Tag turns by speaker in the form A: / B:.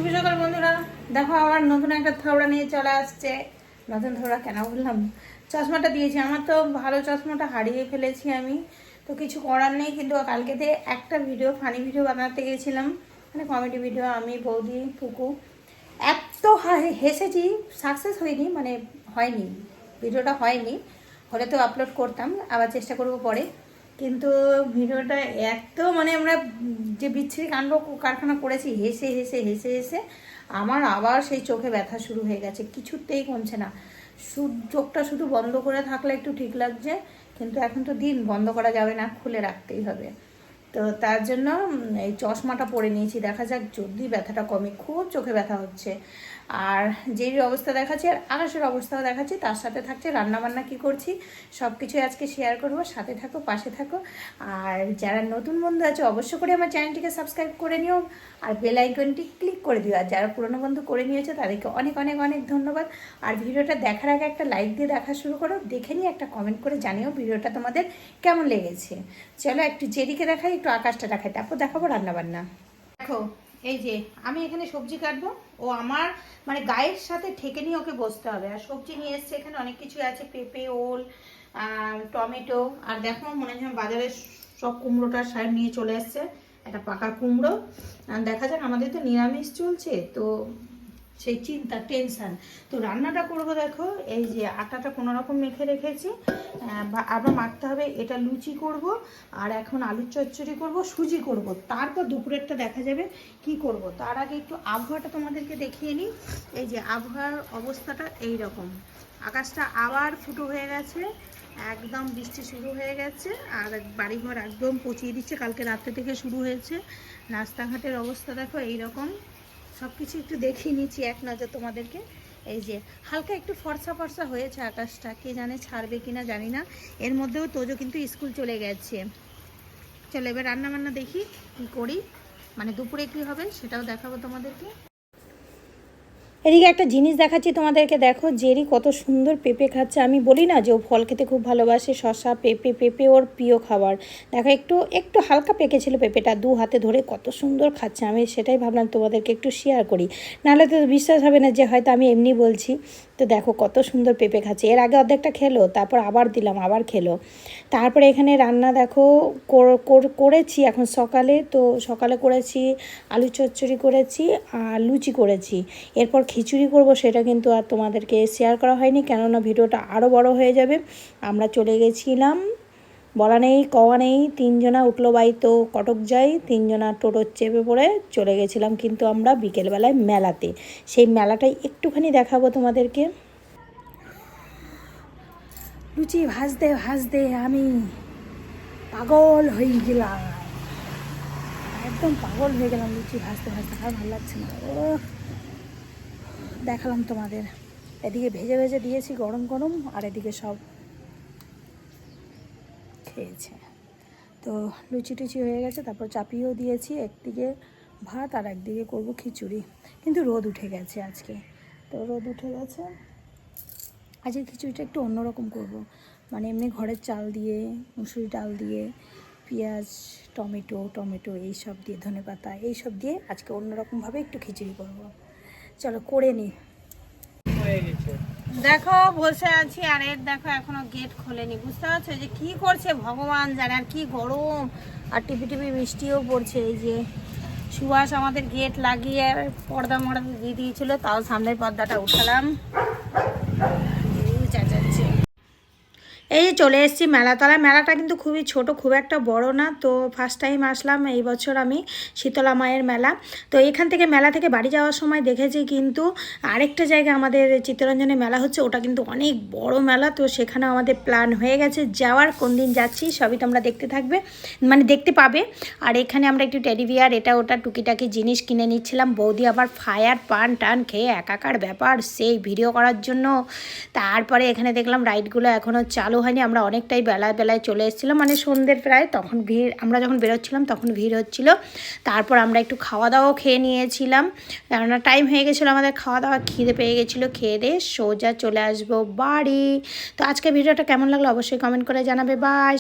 A: শুভ সকাল বন্ধুরা, দেখো আবার নতুন একটা থাবড়া নিয়ে চলে আসছে। নতুন থাবড়া কেন বললাম, চশমাটা দিয়েছি, আমার তো ভালো চশমাটা হারিয়ে ফেলেছি আমি, তো কিছু করার নেই। কিন্তু কালকেতে একটা ভিডিও, ফানি ভিডিও বানাতে গেছিলাম, মানে কমেডি ভিডিও, আমি বৌদি পুকু এত হেসেছি, সাকসেস হয়নি, মানে হয়নি, ভিডিওটা হয়নি, হলে তো আপলোড করতাম, আবার চেষ্টা করবো পরে। কিন্তু ভিডিওটা এত মানে আমরা যে বিচ্ছিরি কাণ্ড কারখানা করেছি, হেসে হেসে হেসে হেসে আমার আবার সেই চোখে ব্যথা শুরু হয়ে গেছে, কিছুতেই কমছে না। চোখটা শুধু বন্ধ করে থাকলে একটু ঠিক লাগছে, কিন্তু এখন তো দিন বন্ধ করা যাবে না, খুলে রাখতেই হবে। তো তার জন্য এই চশমাটা পরে নিয়েছি, দেখা যাক যদি ব্যথাটা কমে, খুব চোখে ব্যথা হচ্ছে। আর যেই অবস্থা দেখাচ্ছি আর আকাশের অবস্থাও দেখাচ্ছি, তার সাথে থাকছে রান্নাবান্না কী করছি, সব কিছুই আজকে শেয়ার করব। সাথে থাকো, পাশে থাকো। আর যারা নতুন বন্ধু আছে অবশ্য করে আমার চ্যানেলটিকে সাবস্ক্রাইব করে নিও আর বেল আইকনটি ক্লিক করে দিও। আর যারা পুরনো বন্ধু করে নিয়েছে তাদেরকে অনেক অনেক অনেক ধন্যবাদ। আর ভিডিওটা দেখার আগে একটা লাইক দিয়ে দেখা শুরু করো, দেখে নিয়ে একটা কমেন্ট করে জানিও ভিডিওটা তোমাদের কেমন লেগেছে। চলো একটু জেরিকে দেখাই, একটু আকাশটা দেখাই, তারপর দেখাবো রান্নাবান্না। দেখো এই যে আমি এখানে সবজি কাটবো, ও আমার মানে গায়ের সাথে ঠেকে নিয়ে ওকে বসতে হবে। আর সবজি নিয়ে এসছে, এখানে অনেক কিছু আছে, পেঁপে, ওল, টমেটো, আর দেখো মনে হয় বাজারে সব কুমড়োটার সাইড নিয়ে চলে এসছে, একটা পাকা কুমড়ো। আর দেখা যাক, আমাদের তো নিরামিষ চলছে, তো সেই চিন্তা, টেনশান। তো রান্নাটা করবো, দেখো এই যে আটাটা কোনো রকম মেখে রেখেছি, আবার মাখতে হবে। এটা লুচি করব, আর এখন আলুর চচ্চড়ি করব, সুজি করব, তারপর দুপুরেরটা দেখা যাবে কি করব। তার আগে একটু আবহাওয়াটা তোমাদেরকে দেখিয়ে নিই। এই যে আবহাওয়ার অবস্থাটা এই রকম, আকাশটা আবার ফুটো হয়ে গেছে, একদম বৃষ্টি শুরু হয়ে গেছে, আর বাড়িঘর একদম পচিয়ে দিচ্ছে, কালকে রাত্রে থেকে শুরু হয়েছে। রাস্তাঘাটের অবস্থা দেখো এই রকম, সব কিছু একটু দেখিয়ে নিচ্ছি এক নজর তোমাদেরকে। এই যে হালকা একটু ফর্সা ফর্সা হয়েছে আকাশটা, কে জানে ছাড়বে কিনা জানি না। এর মধ্যেও তোজো কিন্তু স্কুল চলে গেছে। চলো এবার রান্না বান্না দেখি কি করি, মানে দুপুরে কি হবে সেটাও দেখাবো তোমাদেরকে। এদিকে একটা জিনিস দেখাচ্ছি তোমাদেরকে, দেখো জেরি কত সুন্দর পেঁপে খাচ্ছে। আমি বলি না যে ও ফল খেতে খুব ভালোবাসে, শসা, পেঁপে, পেঁপে ওর প্রিয় খাবার। দেখো একটু একটু হালকা পেকেছিল পেঁপেটা, দু হাতে ধরে কত সুন্দর খাচ্ছে। আমি সেটাই ভাবলাম তোমাদেরকে একটু শেয়ার করি, নাহলে তো বিশ্বাস হবে না যে হয়তো আমি এমনি বলছি। তো দেখো কত সুন্দর পেঁপে খাচ্ছে, এর আগে অর্ধেকটা খেলো, তারপর আবার দিলাম, আবার খেলো। তারপরে এখানে রান্না দেখো করেছি এখন সকালে, তো সকালে করেছি আলু চচ্চড়ি করেছি আর লুচি করেছি। এরপর খিচুড়ি করব, সেটা কিন্তু আর তোমাদেরকে শেয়ার করা হয়নি, কেননা ভিডিওটা আরও বড় হয়ে যাবে। আমরা চলে গেছিলাম, বলা নেই কওয়া নেই, তিনজনা উঠলো বাইতো কটক যাই, তিনজনা টোটো চেপে পড়ে চলে গেছিলাম কিন্তু আমরা বিকেলবেলায় মেলাতে। সেই মেলাটাই একটুখানি দেখাবো তোমাদেরকে। লুচি ভাজতে ভাজতে আমি পাগল হয়ে গেলাম, একদম পাগল হয়ে গেলাম লুচি ভাজতে ভাজতে, আর ভালো লাগছে না। ও দেখালাম তোমাদের, এদিকে ভেজে ভেজে দিয়েছি গরম গরম, আর এদিকে সব খেয়েছে। তো লুচি টুচি হয়ে গেছে, তারপর চাপিয়েও দিয়েছি, একদিকে ভাত আর একদিকে করব খিচুড়ি। কিন্তু রোদ উঠে গেছে আজকে, তো রোদ উঠে গেছে, আজকে খিচুড়িটা একটু অন্যরকম করব, মানে এমনি ঘরের চাল দিয়ে, মুসুরি ডাল দিয়ে, পেঁয়াজ, টমেটো এইসব দিয়ে, ধনেপাতা এইসব দিয়ে আজকে অন্যরকমভাবে একটু খিচুড়ি করব। চলো করে নিই। দেখো বসে আছি, আর এর দেখো এখনো গেট খোলেনি, বুঝতে পারছো যে কি করছে ভগবান জানে। আর কি গরম, আর টিপি টিপি বৃষ্টিও পড়ছে। এই যে সুভাষ আমাদের গেট লাগিয়ে পর্দা মর্দা দিয়ে দিয়েছিল, তাও সামনের পর্দাটা উঠালাম, চেঁচাচ্ছে। এই চলে এসেছি মেলাতলায়। মেলাটা কিন্তু খুবই ছোট, খুব একটা বড় না। তো ফার্স্ট টাইম আসলাম এই বছর আমি শীতলা মায়ের মেলা। তো এখান থেকে মেলা থেকে বাড়ি যাওয়ার সময় দেখেছি কিন্তু আরেকটা জায়গায় আমাদের চিত্তরঞ্জনে মেলা হচ্ছে, ওটা কিন্তু অনেক বড় মেলা। তো সেখানে আমাদের প্ল্যান হয়ে গেছে যাওয়ার, কোন দিন যাচ্ছি সবই তোমরা দেখতে থাকবে, মানে দেখতে পাবে। আর এখানে আমরা একটু টেডি বিয়ার এটা ওটা টুকিটাকি জিনিস কিনে নিচ্ছিলাম। বৌদি আবার ফায়ার পান টান খেয়ে একাকার ব্যাপার, সেই ভিডিও করার জন্য। তারপরে এখানে দেখলাম রাইডগুলো এখনও চালু হয়নি, আমরা অনেকটাই বেলায় চলে এসেছিলাম, মানে সন্ধ্যের প্রায়, তখন ভিড়, আমরা যখন বেরোচ্ছিলাম তখন ভিড় হচ্ছিল। তারপর আমরা একটু খাওয়া দাওয়াও খেয়ে নিয়েছিলাম, কেননা টাইম হয়ে গেছিলো আমাদের খাওয়া দাওয়া, খিদে পেয়ে গেছিলো। খেয়ে দিয়ে সোজা চলে আসবো বাড়ি। তো আজকে ভিডিওটা কেমন লাগলো অবশ্যই কমেন্ট করে জানাবে। বাই।